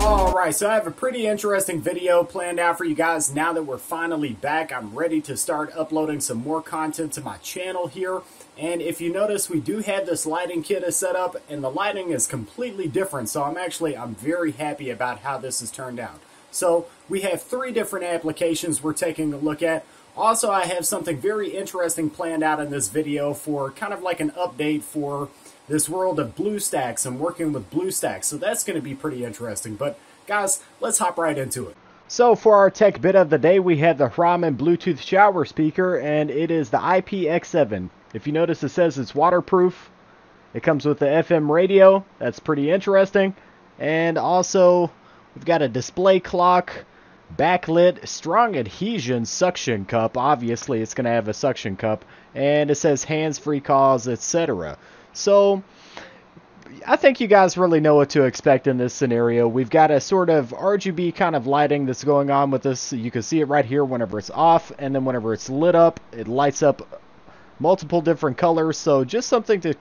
Alright, so I have a pretty interesting video planned out for you guys now that we're finally back. I'm ready to start uploading some more content to my channel here. And if you notice, we do have this lighting kit set up, and the lighting is completely different. So I'm very happy about how this has turned out. So we have 3 different applications we're taking a look at. Also, I have something very interesting planned out in this video for kind of like an update for this world of BlueStacks and working with BlueStacks. So that's going to be pretty interesting. But guys, let's hop right into it. So for our tech bit of the day, we have the Ramen Bluetooth shower speaker, and it is the IPX7. If you notice, it says it's waterproof. It comes with the FM radio. That's pretty interesting. And also, we've got a display clock, backlit, strong adhesion suction cup. Obviously, it's going to have a suction cup. And it says hands-free calls, etc. So I think you guys really know what to expect in this scenario. We've got a sort of RGB kind of lighting that's going on with this. You can see it right here whenever it's off, and then whenever it's lit up, it lights up multiple different colors. So just something to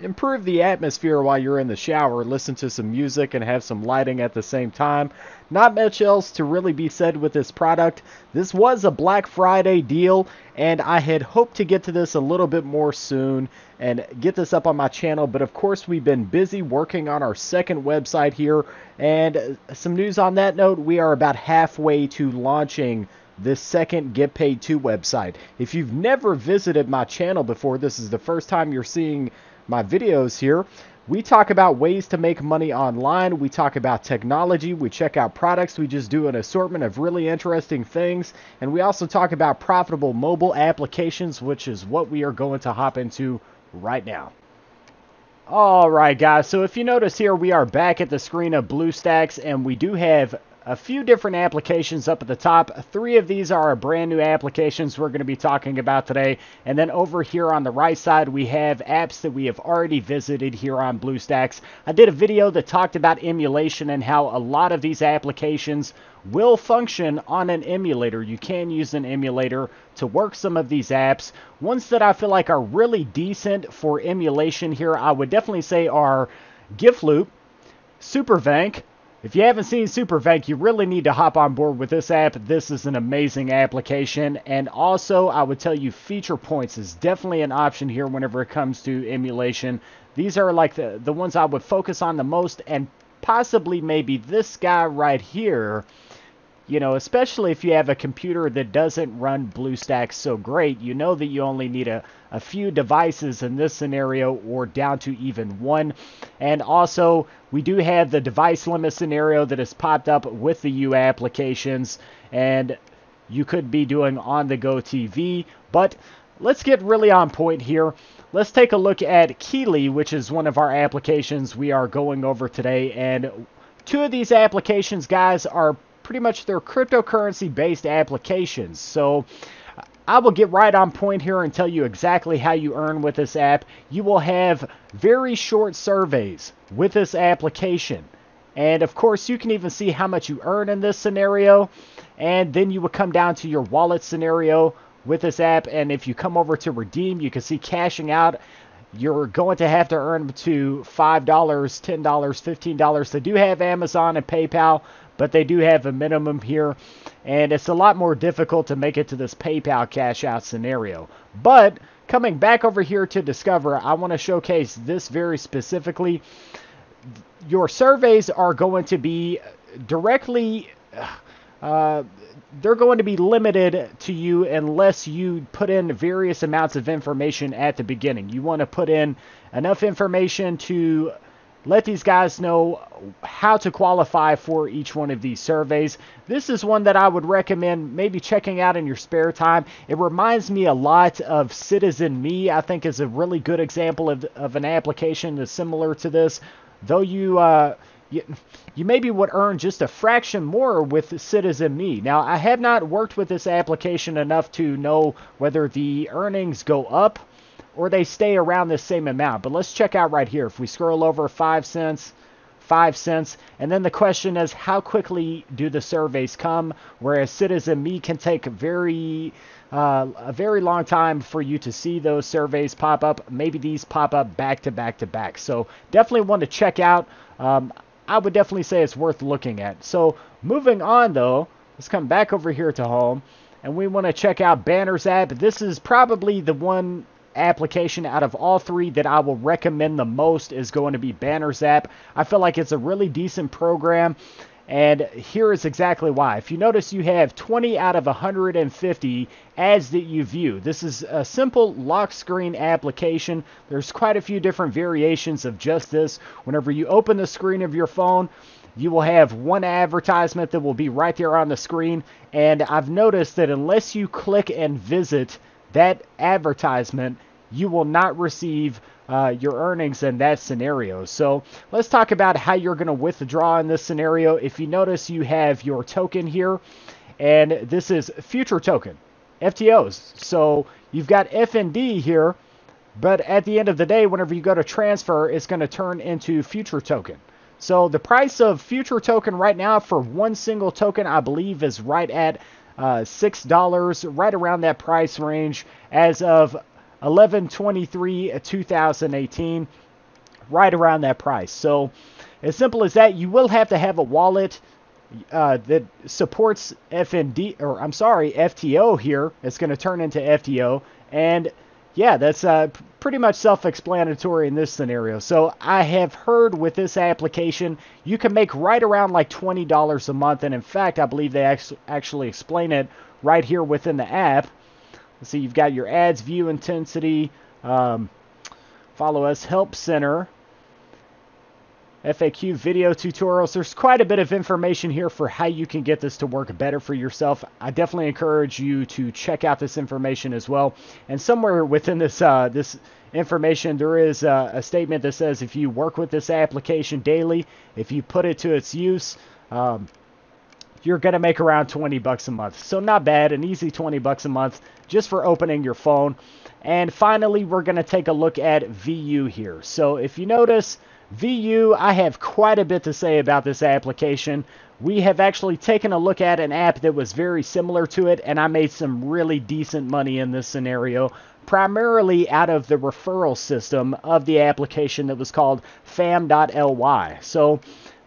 improve the atmosphere while you're in the shower. Listen to some music and have some lighting at the same time. Not much else to really be said with this product. This was a Black Friday deal, and I had hoped to get to this a little bit more soon and get this up on my channel, but of course we've been busy working on our second website here. And some news on that note, we are about halfway to launching this second Get Paid 2 website. If you've never visited my channel before, this is the first time you're seeing my videos here. We talk about ways to make money online. We talk about technology. We check out products. We just do an assortment of really interesting things. And we also talk about profitable mobile applications, which is what we are going to hop into right now. Alright guys, so if you notice here, we are back at the screen of BlueStacks, and we do have a few different applications up at the top. 3 of these are brand new applications we're going to be talking about today. And then over here on the right side, we have apps that we have already visited here on BlueStacks. I did a video that talked about emulation and how a lot of these applications will function on an emulator. You can use an emulator to work some of these apps. Ones that I feel like are really decent for emulation here, I would definitely say are GIFLoop, SuperVank. If you haven't seen SuperVank, you really need to hop on board with this app. This is an amazing application. And also, I would tell you Feature Points is definitely an option here whenever it comes to emulation. These are like the ones I would focus on the most, and possibly maybe this guy right here. You know, especially if you have a computer that doesn't run BlueStacks so great, you know that you only need a few devices in this scenario, or down to even 1. And also, we do have the device limit scenario that has popped up with the U applications, and you could be doing on-the-go TV. But let's get really on point here. Let's take a look at Killi, which is one of our applications we are going over today. And 2 of these applications, guys, are pretty much they're cryptocurrency based applications. So I will get right on point here and tell you exactly how you earn with this app. You will have very short surveys with this application, and of course you can even see how much you earn in this scenario. And then you will come down to your wallet scenario with this app, and if you come over to redeem, you can see cashing out. You're going to have to earn to $5, $10, $15. They do have Amazon and PayPal, but they do have a minimum here, and it's a lot more difficult to make it to this PayPal cash out scenario. But coming back over here to Discover, I want to showcase this very specifically. Your surveys are going to be directly they're going to be limited to you unless you put in various amounts of information at the beginning. You want to put in enough information to let these guys know how to qualify for each one of these surveys. This is one that I would recommend maybe checking out in your spare time. It reminds me a lot of Citizen Me. I think is a really good example of an application that's similar to this. Though you maybe would earn just a fraction more with Citizen Me. Now, I have not worked with this application enough to know whether the earnings go up or they stay around the same amount. But let's check out right here. If we scroll over 5 cents, 5 cents, and then the question is, how quickly do the surveys come? Whereas Citizen Me can take very a very long time for you to see those surveys pop up. Maybe these pop up back to back to back. So definitely want to check out. I would definitely say it's worth looking at. So moving on though, let's come back over here to home, and we want to check out BANNERSAPP. This is probably the one application out of all three that I will recommend the most is going to be BANNERSAPP. I feel like it's a really decent program, and here is exactly why. If you notice, you have 20 out of 150 ads that you view. This is a simple lock screen application. There's quite a few different variations of just this. Whenever you open the screen of your phone, you will have one advertisement that will be right there on the screen, and I've noticed that unless you click and visit that advertisement, you will not receive your earnings in that scenario. So let's talk about how you're going to withdraw in this scenario. If you notice, you have your token here, and this is future token, FTOs. So you've got FND here, but at the end of the day, whenever you go to transfer, it's going to turn into future token. So the price of future token right now for one single token, I believe, is right at $6, right around that price range as of 11/23/2018, right around that price. So as simple as that. You will have to have a wallet that supports FTO here. It's going to turn into FTO, and yeah, that's pretty much self-explanatory in this scenario. So I have heard with this application, you can make right around like $20 a month, and in fact, I believe they actually explain it right here within the app. So you've got your ads, view intensity, follow us, help center, FAQ, video tutorials. There's quite a bit of information here for how you can get this to work better for yourself. I definitely encourage you to check out this information as well. And somewhere within this this information, there is a statement that says if you work with this application daily, if you put it to its use, you're going to make around 20 bucks a month. So not bad, an easy 20 bucks a month just for opening your phone. And finally, we're going to take a look at Veeu here. So if you notice, Veeu, I have quite a bit to say about this application. We have actually taken a look at an app that was very similar to it, and I made some really decent money in this scenario, primarily out of the referral system of the application that was called fam.ly. So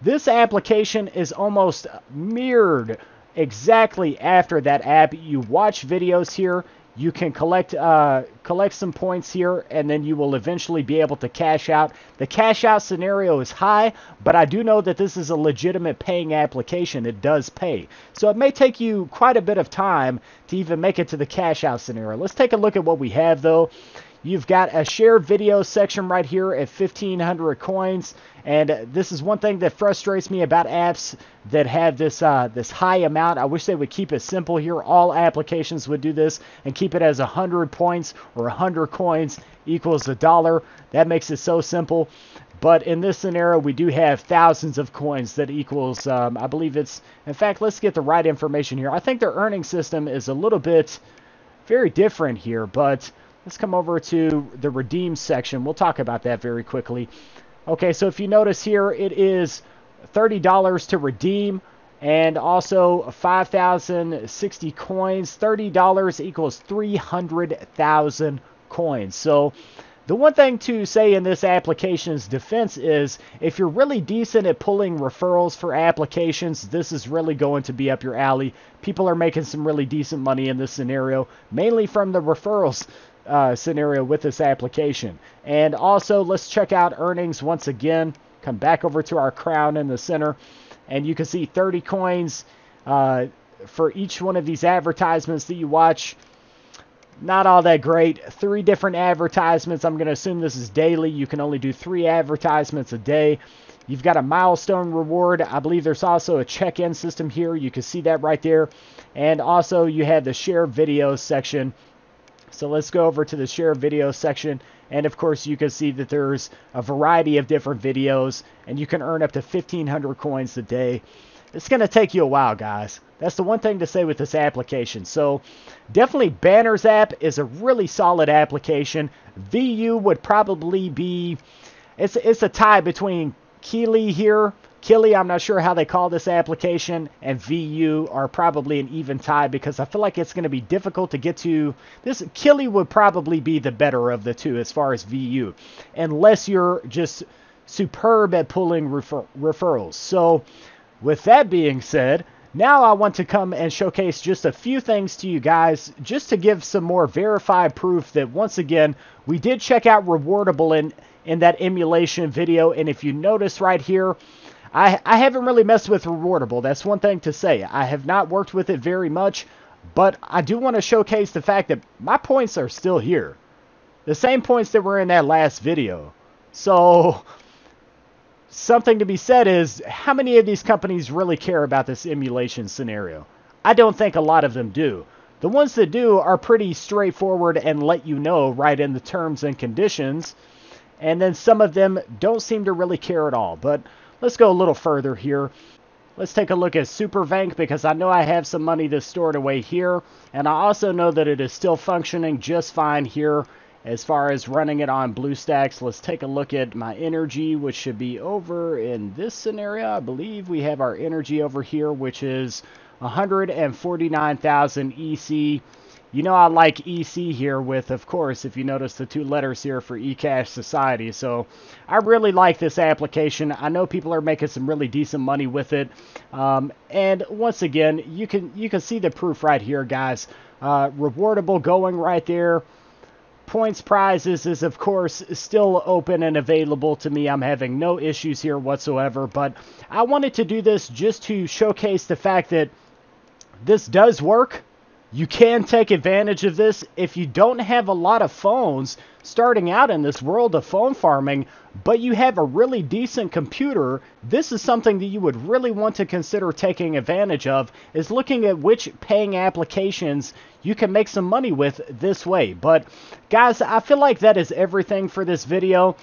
this application is almost mirrored exactly after that app. You watch videos here. You can collect some points here, and then you will eventually be able to cash out. The cash out scenario is high, but I do know that this is a legitimate paying application. It does pay. So it may take you quite a bit of time to even make it to the cash out scenario. Let's take a look at what we have, though. You've got a share video section right here at 1,500 coins. And this is one thing that frustrates me about apps that have this this high amount. I wish they would keep it simple here. All applications would do this and keep it as 100 points or 100 coins equals $1. That makes it so simple. But in this scenario, we do have thousands of coins that equals, I believe it's, in fact, let's get the right information here. I think their earning system is a little bit very different here, but let's come over to the redeem section. We'll talk about that very quickly. Okay, so if you notice here, it is $30 to redeem, and also 5,060 coins. $30 equals 300,000 coins. So the one thing to say in this application's defense is if you're really decent at pulling referrals for applications, this is really going to be up your alley. People are making some really decent money in this scenario, mainly from the referrals scenario with this application. And also, let's check out earnings once again. Come back over to our crown in the center, and you can see 30 coins for each one of these advertisements that you watch. Not all that great. 3 different advertisements. I'm going to assume this is daily. You can only do 3 advertisements a day. You've got a milestone reward. I believe there's also a check-in system here. You can see that right there. And also you have the share video section. So let's go over to the share video section, and of course you can see that there's a variety of different videos, and you can earn up to 1,500 coins a day. It's going to take you a while, guys. That's the one thing to say with this application. So definitely BANNERSAPP is a really solid application. Veeu would probably be, it's a tie between Killi here. Killi, I'm not sure how they call this application, and Veeu are probably an even tie because I feel like it's going to be difficult to get to. This Killi would probably be the better of the two as far as Veeu, unless you're just superb at pulling referrals. So with that being said, now I want to come and showcase just a few things to you guys, just to give some more verified proof that, once again, we did check out Rewardable in that emulation video. And if you notice right here, I haven't really messed with Rewardable. That's one thing to say. I have not worked with it very much, but I do want to showcase the fact that my points are still here. The same points that were in that last video. So something to be said is, how many of these companies really care about this emulation scenario? I don't think a lot of them do. The ones that do are pretty straightforward and let you know right in the terms and conditions. And then some of them don't seem to really care at all. But let's go a little further here. Let's take a look at SuperVank, because I know I have some money that's stored away here. And I also know that it is still functioning just fine here as far as running it on BlueStacks. Let's take a look at my energy, which should be over in this scenario. I believe we have our energy over here, which is 149,000 EC. You know I like EC here with, of course, if you notice the 2 letters here for Ecashsociety. So I really like this application. I know people are making some really decent money with it. And once again, you can see the proof right here, guys. Rewardable going right there. Points prizes is, of course, still open and available to me. I'm having no issues here whatsoever. But I wanted to do this just to showcase the fact that this does work. You can take advantage of this if you don't have a lot of phones starting out in this world of phone farming, but you have a really decent computer. This is something that you would really want to consider taking advantage of, is looking at which paying applications you can make some money with this way. But guys, I feel like that is everything for this video.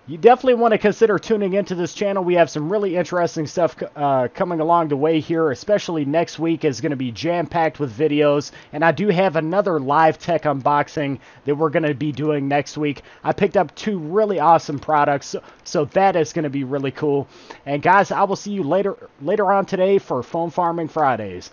You definitely want to consider tuning into this channel. We have some really interesting stuff coming along the way here, especially next week is going to be jam-packed with videos. And I do have another live tech unboxing that we're going to be doing next week. I picked up 2 really awesome products, so that is going to be really cool. And guys, I will see you later on today for Phone Farming Fridays.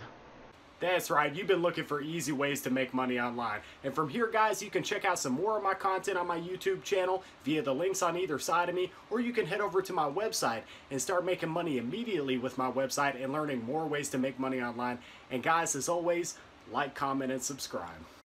That's right, you've been looking for easy ways to make money online. And from here, guys, you can check out some more of my content on my YouTube channel via the links on either side of me, or you can head over to my website and start making money immediately with my website and learning more ways to make money online. And guys, as always, like, comment, and subscribe.